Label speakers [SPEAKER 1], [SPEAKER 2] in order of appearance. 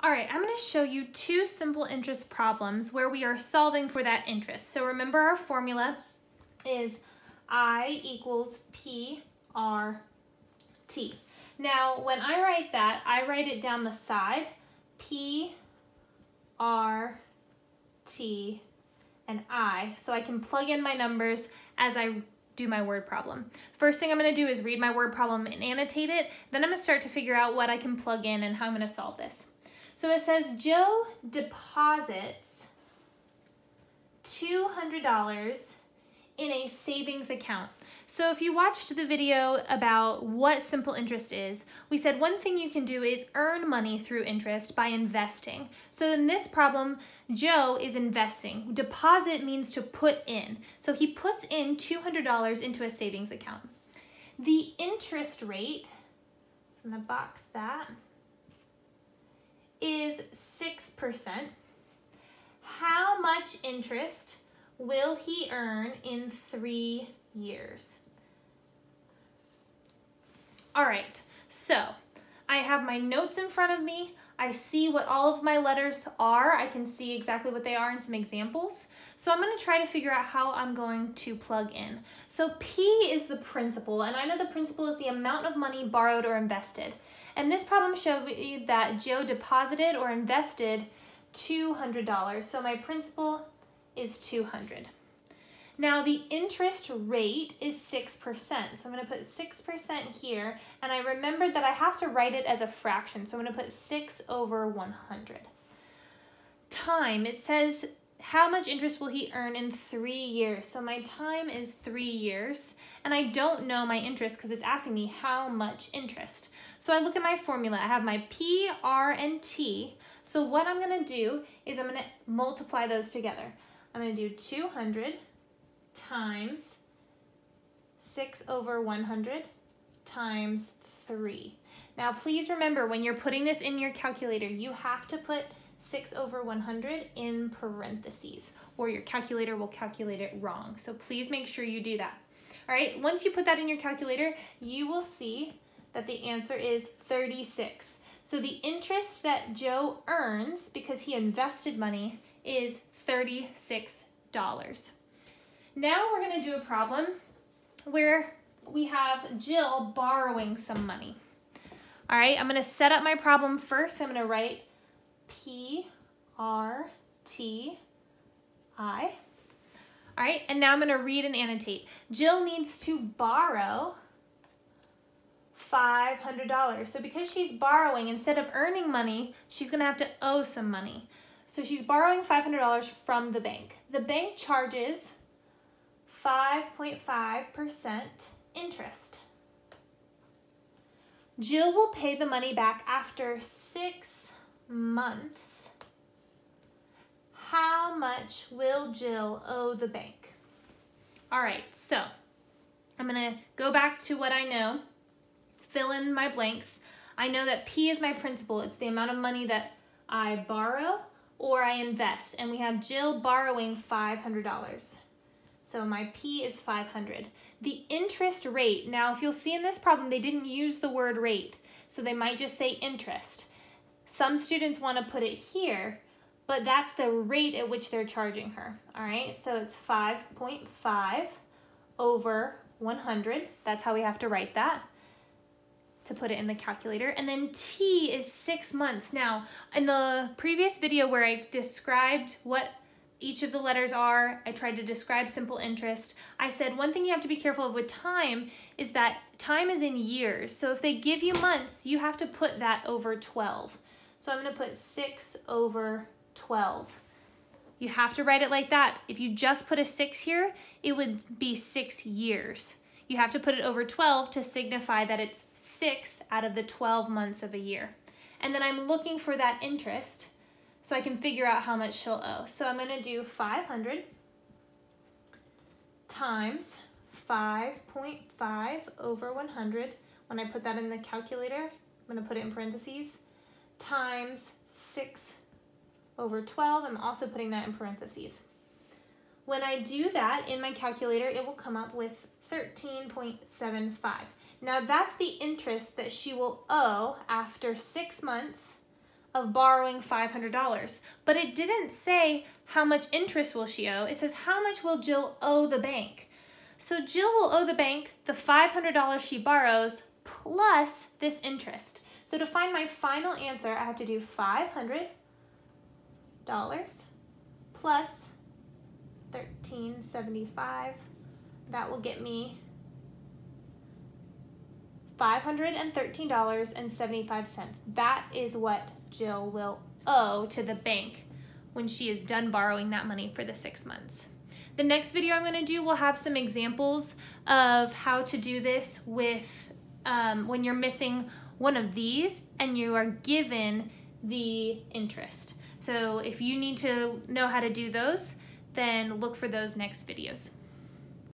[SPEAKER 1] All right, I'm going to show you two simple interest problems where we are solving for that interest. So remember our formula is I equals PRT. Now, when I write that, I write it down the side, PRT and I, so I can plug in my numbers as I do my word problem. First thing I'm going to do is read my word problem and annotate it. Then I'm going to start to figure out what I can plug in and how I'm going to solve this. So it says Joe deposits $200 in a savings account. So if you watched the video about what simple interest is, we said one thing you can do is earn money through interest by investing. So in this problem, Joe is investing. Deposit means to put in. So he puts in $200 into a savings account. The interest rate, so I'm going to box that, is 6%. How much interest will he earn in 3 years? All right, so I have my notes in front of me. I see what all of my letters are. I can see exactly what they are in some examples. So I'm going to try to figure out how I'm going to plug in. So P is the principal, and I know the principal is the amount of money borrowed or invested. And this problem showed me that Joe deposited or invested $200. So my principal is $200. Now the interest rate is 6%. So I'm going to put 6% here, and I remembered that I have to write it as a fraction. So I'm going to put 6 over 100. Time, it says how much interest will he earn in 3 years? So my time is 3 years, and I don't know my interest because it's asking me how much interest. So I look at my formula. I have my P, R, and T. So what I'm going to do is I'm going to multiply those together. I'm going to do 200 times 6 over 100 times 3. Now please remember, when you're putting this in your calculator, you have to put 6 over 100 in parentheses, or your calculator will calculate it wrong. So please make sure you do that. All right, once you put that in your calculator, you will see that the answer is 36. So the interest that Joe earns because he invested money is $36. Now we're going to do a problem where we have Jill borrowing some money. All right, I'm going to set up my problem first. I'm going to write PRTI. All right, and now I'm going to read and annotate. Jill needs to borrow $500. So because she's borrowing, instead of earning money, she's going to have to owe some money. So she's borrowing $500 from the bank. The bank charges 5.5% interest. Jill will pay the money back after 6 months. How much will Jill owe the bank? All right, so I'm going to go back to what I know, fill in my blanks. I know that P is my principal. It's the amount of money that I borrow or I invest, and we have Jill borrowing $500. So my P is 500. The interest rate, now if you'll see in this problem, they didn't use the word rate, so they might just say interest. Some students want to put it here, but that's the rate at which they're charging her. All right, so it's 5.5 over 100. That's how we have to write that to put it in the calculator. And then T is 6 months. Now, in the previous video where I described what each of the letters are, I tried to describe simple interest. I said one thing you have to be careful of with time is that time is in years. So if they give you months, you have to put that over 12. So I'm going to put 6 over 12. You have to write it like that. If you just put a 6 here, it would be 6 years. You have to put it over 12 to signify that it's 6 out of the 12 months of a year. And then I'm looking for that interest so I can figure out how much she'll owe. So I'm going to do 500 times 5.5 over 100. When I put that in the calculator, I'm going to put it in parentheses, times 6 over 12. I'm also putting that in parentheses. When I do that in my calculator, it will come up with 13.75. Now that's the interest that she will owe after 6 months of borrowing $500, but it didn't say how much interest will she owe. It says how much will Jill owe the bank. So Jill will owe the bank the $500 she borrows plus this interest. So to find my final answer, I have to do $500 plus $13.75. That will get me $513.75. That is what Jill will owe to the bank when she is done borrowing that money for the 6 months. The next video I'm going to do will have some examples of how to do this with when you're missing one of these and you are given the interest. So if you need to know how to do those, then look for those next videos.